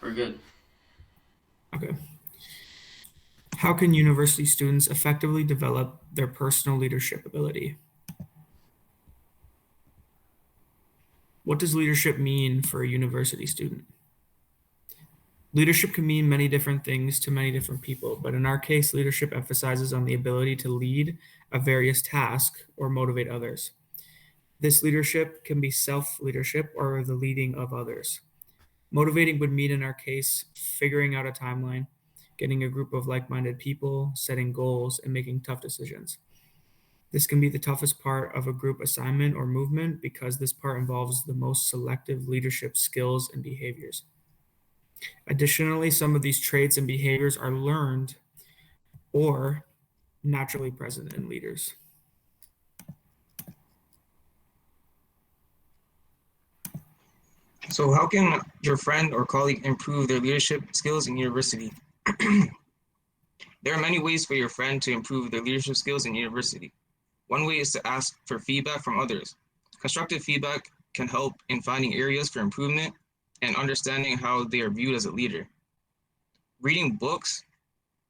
We're good. Okay. How can university students effectively develop their personal leadership ability? What does leadership mean for a university student? Leadership can mean many different things to many different people, but in our case, leadership emphasizes on the ability to lead a various task or motivate others. This leadership can be self-leadership or the leading of others. Motivating would mean, in our case, figuring out a timeline, getting a group of like-minded people, setting goals, and making tough decisions. This can be the toughest part of a group assignment or movement because this part involves the most selective leadership skills and behaviors. Additionally, some of these traits and behaviors are learned or naturally present in leaders. So, how can your friend or colleague improve their leadership skills in university? There are many ways for your friend to improve their leadership skills in university. One way is to ask for feedback from others. Constructive feedback can help in finding areas for improvement and understanding how they are viewed as a leader. Reading books,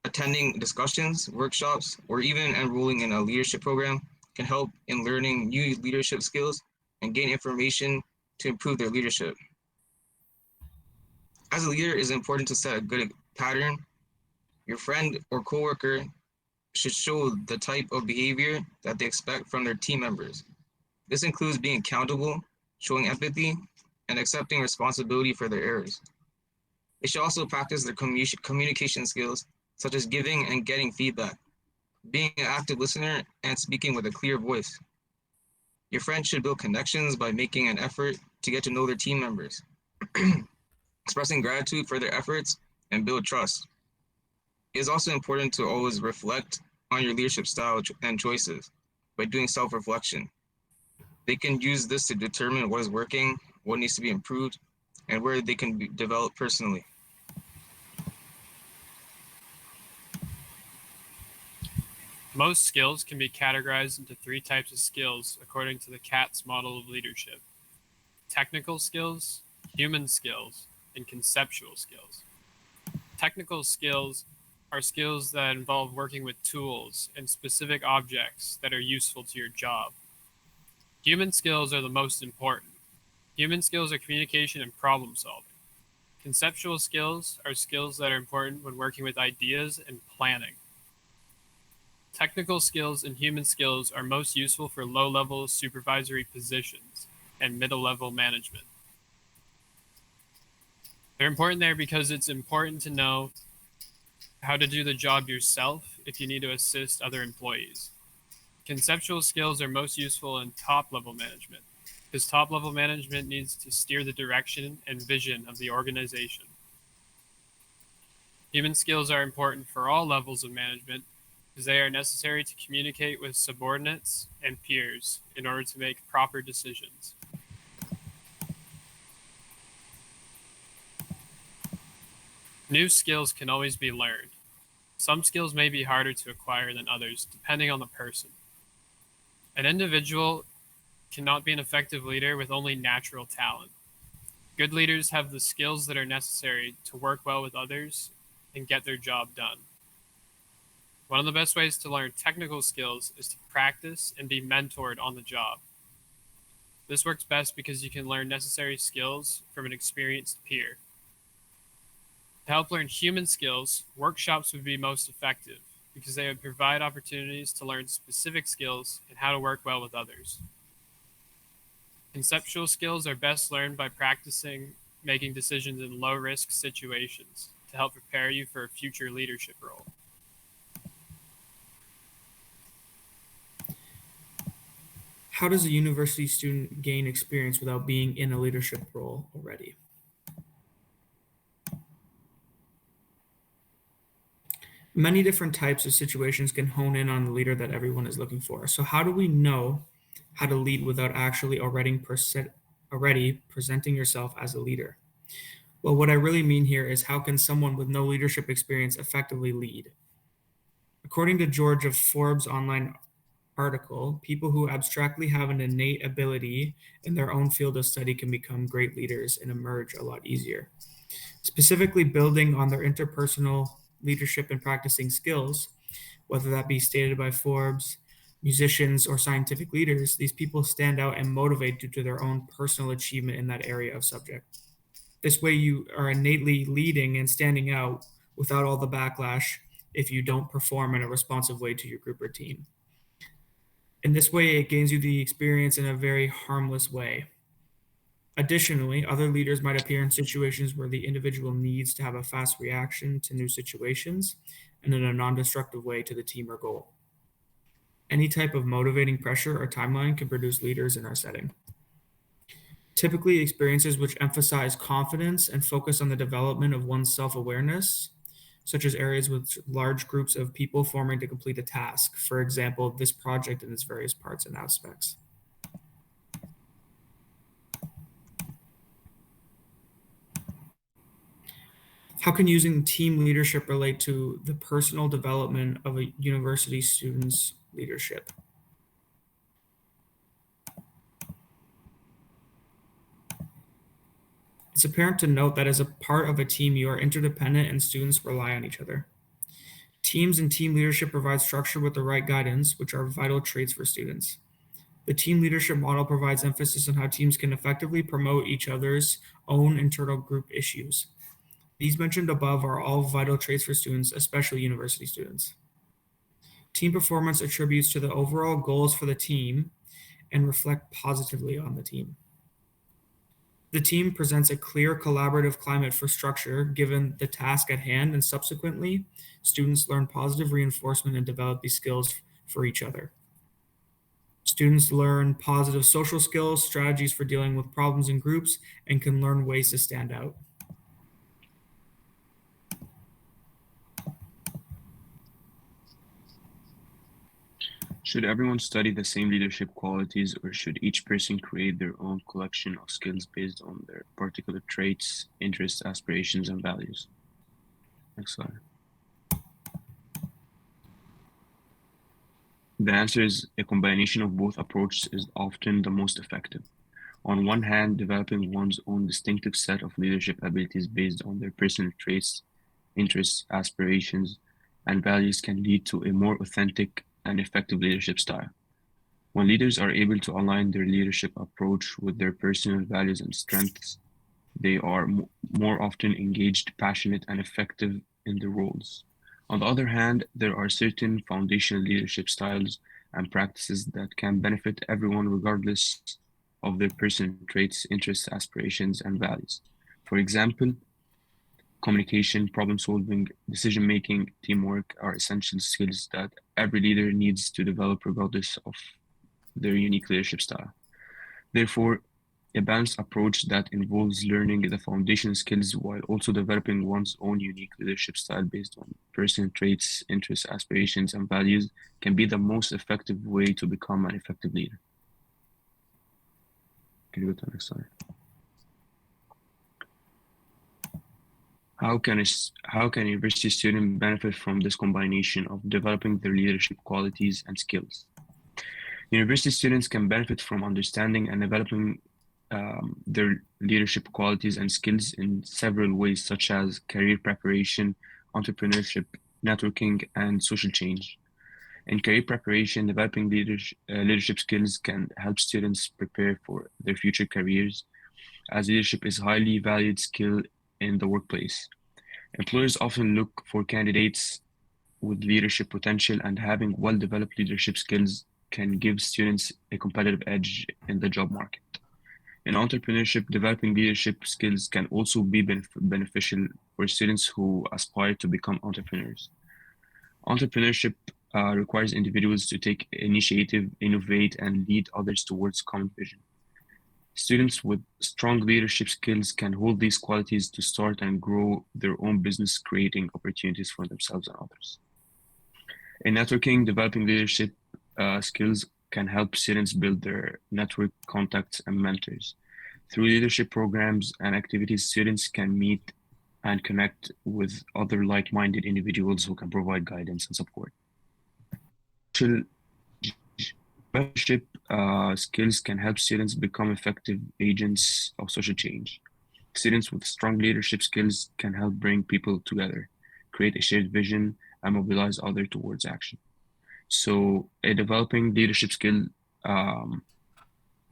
attending discussions, workshops, or even enrolling in a leadership program can help in learning new leadership skills and gain information to improve their leadership. As a leader, it is important to set a good pattern. Your friend or coworker should show the type of behavior that they expect from their team members. This includes being accountable, showing empathy, and accepting responsibility for their errors. They should also practice their communication skills, such as giving and getting feedback, being an active listener, and speaking with a clear voice. Your friend should build connections by making an effort to get to know their team members, expressing gratitude for their efforts, and build trust. It is also important to always reflect on your leadership style and choices by doing self-reflection. They can use this to determine what is working, what needs to be improved, and where they can be developed personally. Most skills can be categorized into three types of skills according to the CATS model of leadership: technical skills, human skills, and conceptual skills. Technical skills are skills that involve working with tools and specific objects that are useful to your job. Human skills are the most important. Human skills are communication and problem solving. Conceptual skills are skills that are important when working with ideas and planning. Technical skills and human skills are most useful for low-level supervisory positions and middle-level management. They're important there because it's important to know how to do the job yourself if you need to assist other employees. Conceptual skills are most useful in top-level management, because top-level management needs to steer the direction and vision of the organization. Human skills are important for all levels of management because they are necessary to communicate with subordinates and peers in order to make proper decisions. New skills can always be learned. Some skills may be harder to acquire than others, depending on the person. An individual cannot be an effective leader with only natural talent. Good leaders have the skills that are necessary to work well with others and get their job done. One of the best ways to learn technical skills is to practice and be mentored on the job. This works best because you can learn necessary skills from an experienced peer. To help learn human skills, workshops would be most effective because they would provide opportunities to learn specific skills and how to work well with others. Conceptual skills are best learned by practicing making decisions in low-risk situations to help prepare you for a future leadership role. How does a university student gain experience without being in a leadership role already? Many different types of situations can hone in on the leader that everyone is looking for. So how do we know how to lead without actually already presenting yourself as a leader? Well, what I really mean here is how can someone with no leadership experience effectively lead? According to George of Forbes' online article, people who abstractly have an innate ability in their own field of study can become great leaders and emerge a lot easier. specifically building on their interpersonal leadership and practicing skills, whether that be stated by Forbes, musicians, or scientific leaders. These people stand out and motivate due to their own personal achievement in that area of subject. This way, you are innately leading and standing out without all the backlash if you don't perform in a responsive way to your group or team. In this way, it gains you the experience in a very harmless way. Additionally, other leaders might appear in situations where the individual needs to have a fast reaction to new situations and in a non destructive way to the team or goal. Any type of motivating pressure or timeline can produce leaders in our setting. Typically, experiences which emphasize confidence and focus on the development of one's self awareness, such as areas with large groups of people forming to complete a task, for example, this project and its various parts and aspects. How can using team leadership relate to the personal development of a university student's leadership? It's apparent to note that as a part of a team, you are interdependent and students rely on each other. Teams and team leadership provide structure with the right guidance, which are vital traits for students. The team leadership model provides emphasis on how teams can effectively promote each other's own internal group issues. These mentioned above are all vital traits for students, especially university students. Team performance attributes to the overall goals for the team and reflect positively on the team. The team presents a clear collaborative climate for structure given the task at hand, and subsequently, students learn positive reinforcement and develop these skills for each other. Students learn positive social skills, strategies for dealing with problems in groups, and can learn ways to stand out. Should everyone study the same leadership qualities, or should each person create their own collection of skills based on their particular traits, interests, aspirations, and values? Next slide. The answer is a combination of both approaches is often the most effective. On one hand, developing one's own distinctive set of leadership abilities based on their personal traits, interests, aspirations, and values can lead to a more authentic and effective leadership style. When leaders are able to align their leadership approach with their personal values and strengths, they are more often engaged, passionate, and effective in their roles. On the other hand, there are certain foundational leadership styles and practices that can benefit everyone regardless of their personal traits, interests, aspirations, and values. For example, communication, problem solving, decision making, teamwork are essential skills that every leader needs to develop regardless of their unique leadership style. Therefore, a balanced approach that involves learning the foundational skills while also developing one's own unique leadership style based on personal traits, interests, aspirations, and values can be the most effective way to become an effective leader. Can you go to the next slide? How can a university student benefit from this combination of developing their leadership qualities and skills? University students can benefit from understanding and developing their leadership qualities and skills in several ways, such as career preparation, entrepreneurship, networking, and social change. In career preparation, developing leadership skills can help students prepare for their future careers, as leadership is a highly valued skill in the workplace. Employers often look for candidates with leadership potential, and having well-developed leadership skills can give students a competitive edge in the job market. In entrepreneurship, developing leadership skills can also be beneficial for students who aspire to become entrepreneurs. Entrepreneurship requires individuals to take initiative, innovate, and lead others towards common vision. Students with strong leadership skills can hold these qualities to start and grow their own business, creating opportunities for themselves and others. In networking, developing leadership skills can help students build their network, contacts, and mentors. Through leadership programs and activities, students can meet and connect with other like-minded individuals who can provide guidance and support. Leadership skills can help students become effective agents of social change. Students with strong leadership skills can help bring people together, create a shared vision, and mobilize others towards action. So, a developing leadership skill um,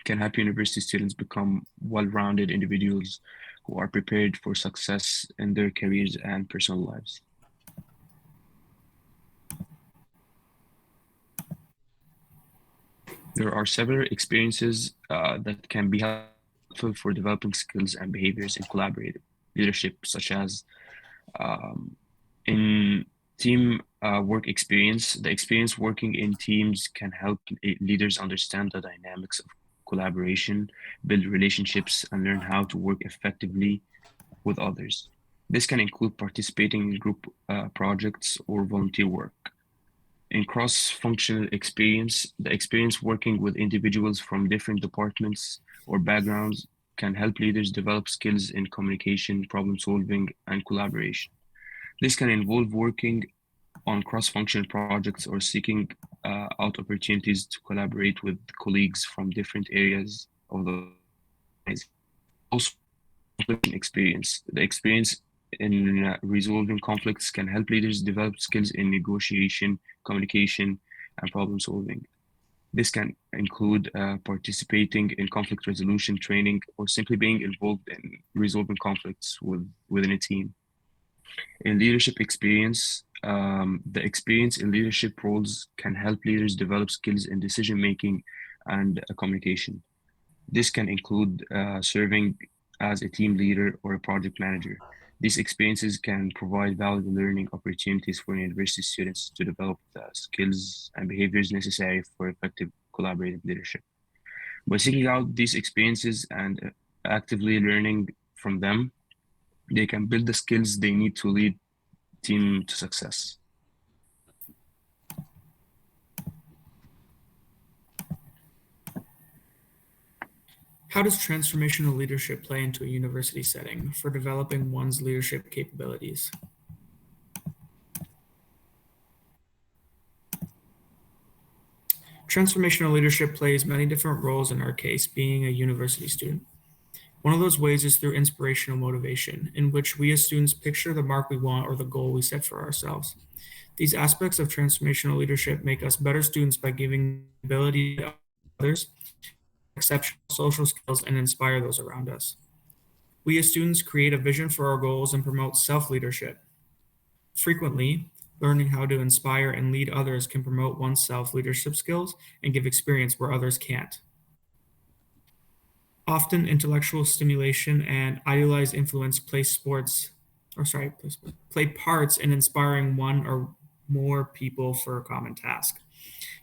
can help university students become well-rounded individuals who are prepared for success in their careers and personal lives. There are several experiences that can be helpful for developing skills and behaviors in collaborative leadership, such as um, in team work experience. The experience working in teams can help leaders understand the dynamics of collaboration, build relationships, and learn how to work effectively with others. This can include participating in group projects or volunteer work. In cross-functional experience, the experience working with individuals from different departments or backgrounds can help leaders develop skills in communication, problem solving, and collaboration. This can involve working on cross-functional projects or seeking out opportunities to collaborate with colleagues from different areas of the organization. Also, conflict experience. The experience in resolving conflicts can help leaders develop skills in negotiation, communication, and problem solving. This can include participating in conflict resolution training or simply being involved in resolving conflicts within a team. In leadership experience, the experience in leadership roles can help leaders develop skills in decision making and communication. This can include serving as a team leader or a project manager. These experiences can provide valuable learning opportunities for university students to develop the skills and behaviors necessary for effective collaborative leadership. By seeking out these experiences and actively learning from them, they can build the skills they need to lead team to success. How does transformational leadership play into a university setting for developing one's leadership capabilities? Transformational leadership plays many different roles in our case, being a university student. One of those ways is through inspirational motivation, in which we as students picture the mark we want or the goal we set for ourselves. These aspects of transformational leadership make us better students by giving the ability to others, exceptional social skills, and inspire those around us. We as students create a vision for our goals and promote self-leadership. Frequently, learning how to inspire and lead others can promote one's self-leadership skills and give experience where others can't. Often, intellectual stimulation and idealized influence play parts in inspiring one or more people for a common task.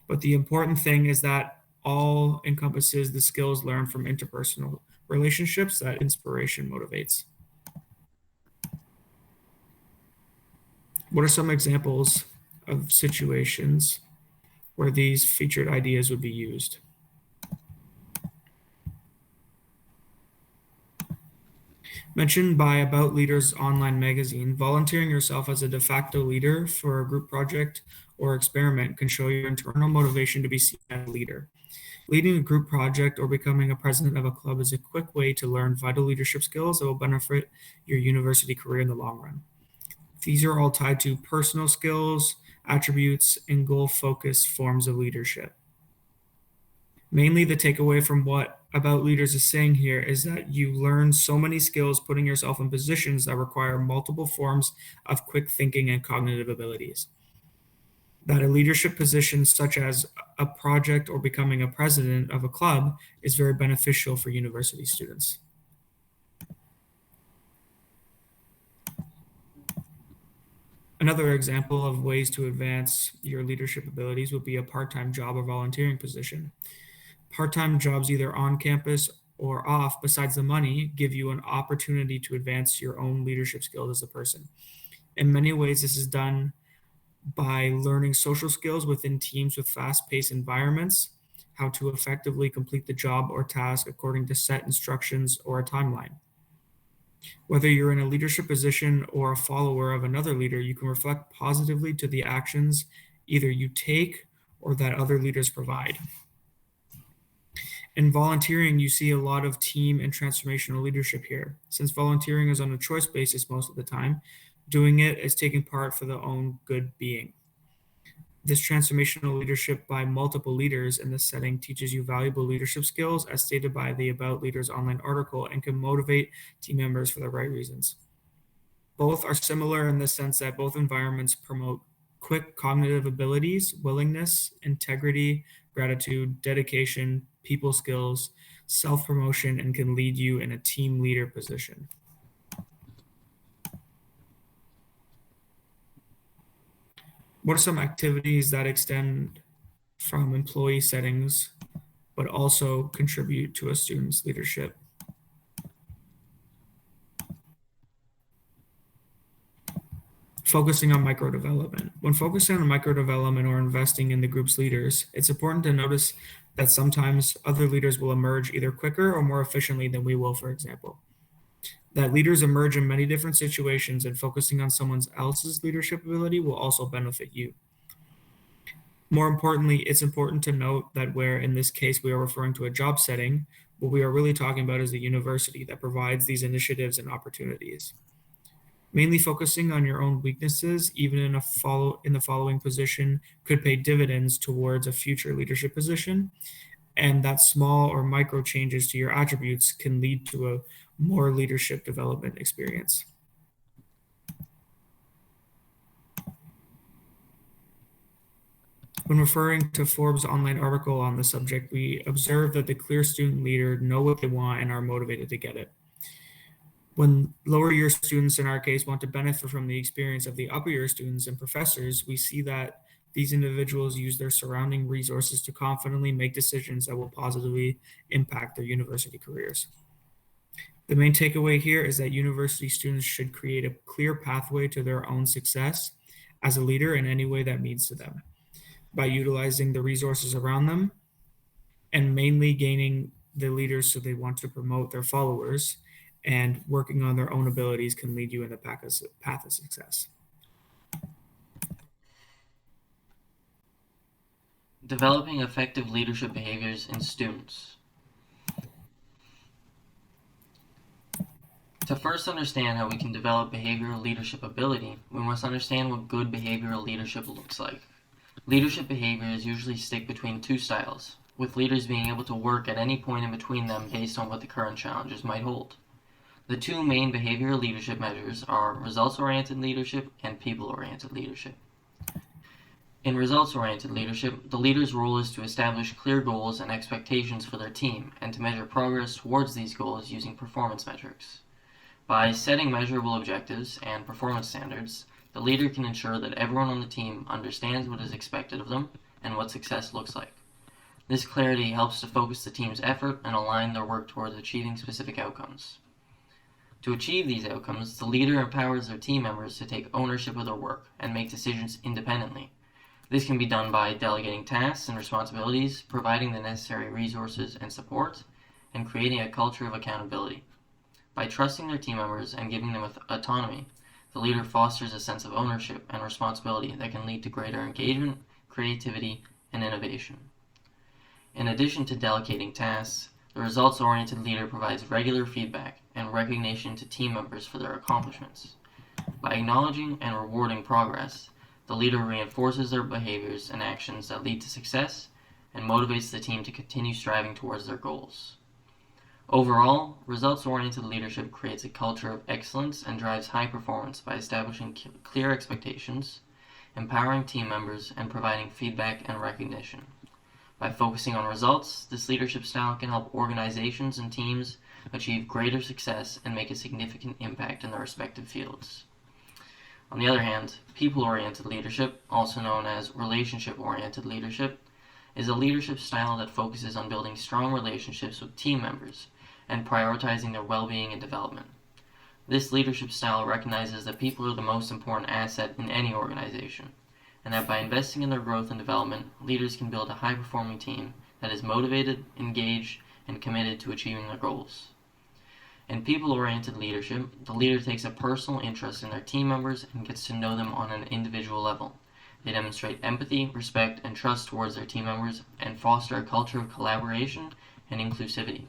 But the important thing is that all encompasses the skills learned from interpersonal relationships that inspiration motivates. What are some examples of situations where these featured ideas would be used? Mentioned by About Leaders online magazine, volunteering yourself as a de facto leader for a group project or experiment can show your internal motivation to be seen as a leader. Leading a group project or becoming a president of a club is a quick way to learn vital leadership skills that will benefit your university career in the long run. These are all tied to personal skills, attributes, and goal-focused forms of leadership. Mainly the takeaway from what About Leaders is saying here is that you learn so many skills putting yourself in positions that require multiple forms of quick thinking and cognitive abilities. That a leadership position such as a project or becoming a president of a club is very beneficial for university students. Another example of ways to advance your leadership abilities would be a part-time job or volunteering position. Part-time jobs either on campus or off, besides the money, give you an opportunity to advance your own leadership skills as a person. In many ways, this is done by learning social skills within teams with fast-paced environments, how to effectively complete the job or task according to set instructions or a timeline. Whether you're in a leadership position or a follower of another leader, you can reflect positively to the actions either you take or that other leaders provide. In volunteering, you see a lot of team and transformational leadership here. Since volunteering is on a choice basis most of the time, doing it is taking part for the own good being. This transformational leadership by multiple leaders in this setting teaches you valuable leadership skills as stated by the About Leaders online article and can motivate team members for the right reasons. Both are similar in the sense that both environments promote quick cognitive abilities, willingness, integrity, gratitude, dedication, people skills, self-promotion, and can lead you in a team leader position. What are some activities that extend from employee settings, but also contribute to a student's leadership? Focusing on micro development. When focusing on micro development or investing in the group's leaders, it's important to notice that sometimes other leaders will emerge either quicker or more efficiently than we will, for example. That leaders emerge in many different situations, and focusing on someone else's leadership ability will also benefit you. More importantly, it's important to note that where in this case we are referring to a job setting, what we are really talking about is the university that provides these initiatives and opportunities. Mainly focusing on your own weaknesses, even in the following position, could pay dividends towards a future leadership position, and that small or micro changes to your attributes can lead to a more leadership development experience. When referring to Forbes' online article on the subject, we observe that the clear student leader know what they want and are motivated to get it. When lower year students, in our case, want to benefit from the experience of the upper year students and professors, we see that these individuals use their surrounding resources to confidently make decisions that will positively impact their university careers. The main takeaway here is that university students should create a clear pathway to their own success as a leader in any way that means to them, by utilizing the resources around them and mainly gaining the leaders so they want to promote their followers, and working on their own abilities can lead you in the path of success. Developing effective leadership behaviors in students. To first understand how we can develop behavioral leadership ability, we must understand what good behavioral leadership looks like. Leadership behaviors usually stick between two styles, with leaders being able to work at any point in between them based on what the current challenges might hold. The two main behavioral leadership measures are results-oriented leadership and people-oriented leadership. In results-oriented leadership, the leader's role is to establish clear goals and expectations for their team and to measure progress towards these goals using performance metrics. By setting measurable objectives and performance standards, the leader can ensure that everyone on the team understands what is expected of them and what success looks like. This clarity helps to focus the team's effort and align their work towards achieving specific outcomes. To achieve these outcomes, the leader empowers their team members to take ownership of their work and make decisions independently. This can be done by delegating tasks and responsibilities, providing the necessary resources and support, and creating a culture of accountability. By trusting their team members and giving them autonomy, the leader fosters a sense of ownership and responsibility that can lead to greater engagement, creativity, and innovation. In addition to delegating tasks, the results-oriented leader provides regular feedback and recognition to team members for their accomplishments. By acknowledging and rewarding progress, the leader reinforces their behaviors and actions that lead to success and motivates the team to continue striving towards their goals. Overall, results-oriented leadership creates a culture of excellence and drives high performance by establishing clear expectations, empowering team members, and providing feedback and recognition. By focusing on results, this leadership style can help organizations and teams achieve greater success and make a significant impact in their respective fields. On the other hand, people-oriented leadership, also known as relationship-oriented leadership, is a leadership style that focuses on building strong relationships with team members and prioritizing their well-being and development. This leadership style recognizes that people are the most important asset in any organization, and that by investing in their growth and development, leaders can build a high-performing team that is motivated, engaged, and committed to achieving their goals. In people-oriented leadership, the leader takes a personal interest in their team members and gets to know them on an individual level. They demonstrate empathy, respect, and trust towards their team members and foster a culture of collaboration and inclusivity.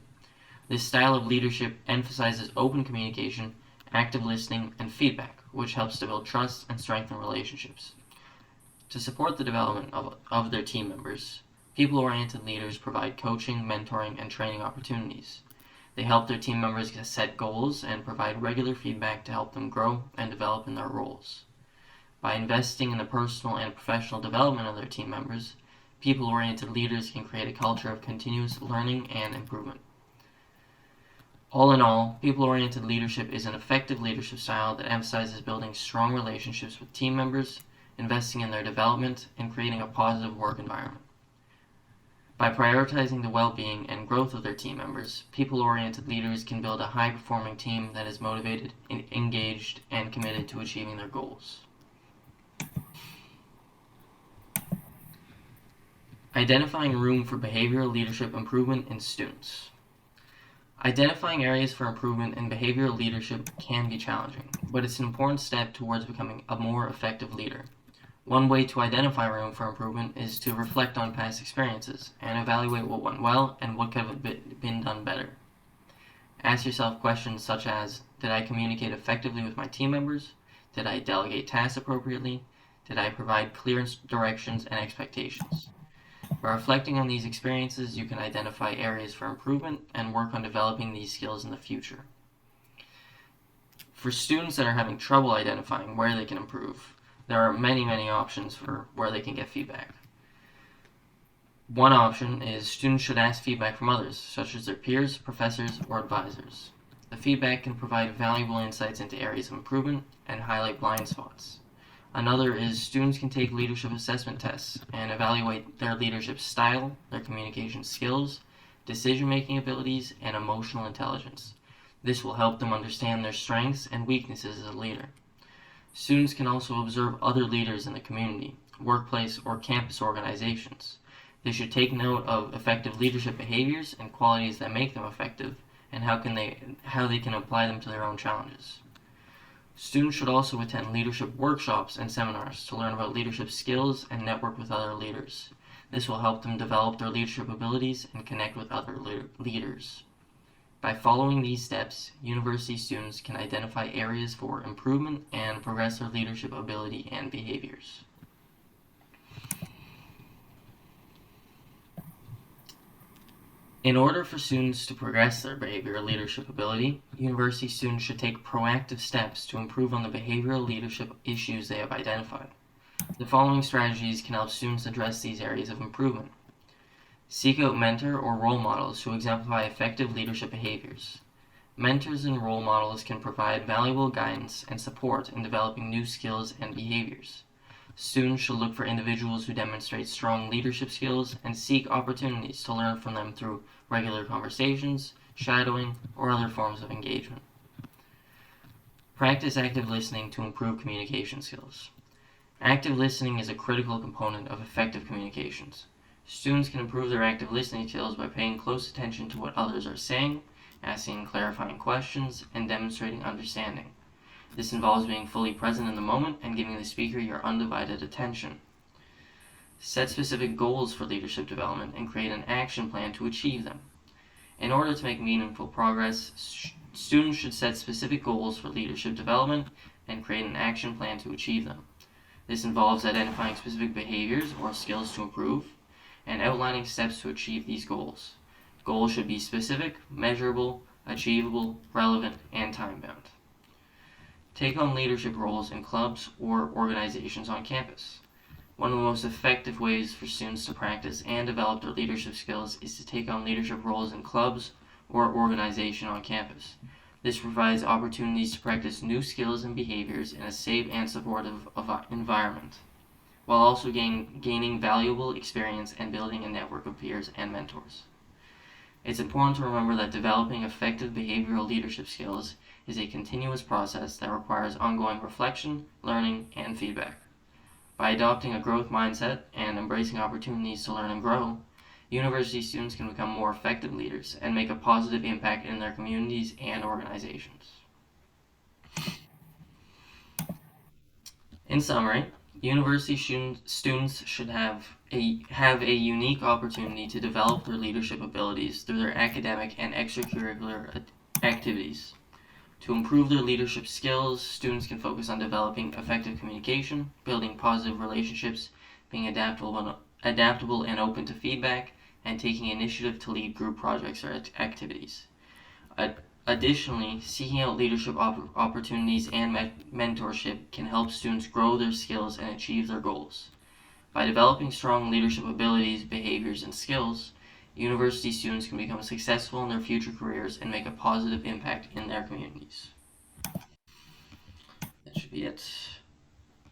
This style of leadership emphasizes open communication, active listening, and feedback, which helps to build trust and strengthen relationships. To support the development of their team members, people-oriented leaders provide coaching, mentoring, and training opportunities. They help their team members set goals and provide regular feedback to help them grow and develop in their roles. By investing in the personal and professional development of their team members, people-oriented leaders can create a culture of continuous learning and improvement. All in all, people-oriented leadership is an effective leadership style that emphasizes building strong relationships with team members, investing in their development, and creating a positive work environment. By prioritizing the well-being and growth of their team members, people-oriented leaders can build a high-performing team that is motivated, engaged, and committed to achieving their goals. Identifying room for behavioral leadership improvement in students. Identifying areas for improvement in behavioral leadership can be challenging, but it's an important step towards becoming a more effective leader. One way to identify room for improvement is to reflect on past experiences and evaluate what went well and what could have been done better. Ask yourself questions such as, did I communicate effectively with my team members? Did I delegate tasks appropriately? Did I provide clear directions and expectations? By reflecting on these experiences, you can identify areas for improvement and work on developing these skills in the future. For students that are having trouble identifying where they can improve, there are many options for where they can get feedback. One option is students should ask feedback from others, such as their peers, professors, or advisors. The feedback can provide valuable insights into areas of improvement and highlight blind spots. Another is students can take leadership assessment tests and evaluate their leadership style, their communication skills, decision-making abilities, and emotional intelligence. This will help them understand their strengths and weaknesses as a leader. Students can also observe other leaders in the community, workplace, or campus organizations. They should take note of effective leadership behaviors and qualities that make them effective, and how they can apply them to their own challenges. Students should also attend leadership workshops and seminars to learn about leadership skills and network with other leaders. This will help them develop their leadership abilities and connect with other leaders. By following these steps, university students can identify areas for improvement and progress their leadership ability and behaviors. In order for students to progress their behavioral leadership ability, university students should take proactive steps to improve on the behavioral leadership issues they have identified. The following strategies can help students address these areas of improvement. Seek out mentor or role models who exemplify effective leadership behaviors. Mentors and role models can provide valuable guidance and support in developing new skills and behaviors. Students should look for individuals who demonstrate strong leadership skills and seek opportunities to learn from them through regular conversations, shadowing, or other forms of engagement. Practice active listening to improve communication skills. Active listening is a critical component of effective communications. Students can improve their active listening skills by paying close attention to what others are saying, asking clarifying questions, and demonstrating understanding. This involves being fully present in the moment and giving the speaker your undivided attention. Set specific goals for leadership development and create an action plan to achieve them. In order to make meaningful progress, students should set specific goals for leadership development and create an action plan to achieve them. This involves identifying specific behaviors or skills to improve, and outlining steps to achieve these goals. Goals should be specific, measurable, achievable, relevant, and time-bound. Take on leadership roles in clubs or organizations on campus. One of the most effective ways for students to practice and develop their leadership skills is to take on leadership roles in clubs or organization on campus. This provides opportunities to practice new skills and behaviors in a safe and supportive environment, while also gaining valuable experience and building a network of peers and mentors. It's important to remember that developing effective behavioral leadership skills is a continuous process that requires ongoing reflection, learning, and feedback. By adopting a growth mindset and embracing opportunities to learn and grow, university students can become more effective leaders and make a positive impact in their communities and organizations. In summary, University students should have a unique opportunity to develop their leadership abilities through their academic and extracurricular activities. To improve their leadership skills, students can focus on developing effective communication, building positive relationships, being adaptable and open to feedback, and taking initiative to lead group projects or activities. Additionally, seeking out leadership opportunities and mentorship can help students grow their skills and achieve their goals. By developing strong leadership abilities, behaviors, and skills, university students can become successful in their future careers and make a positive impact in their communities. That should be it.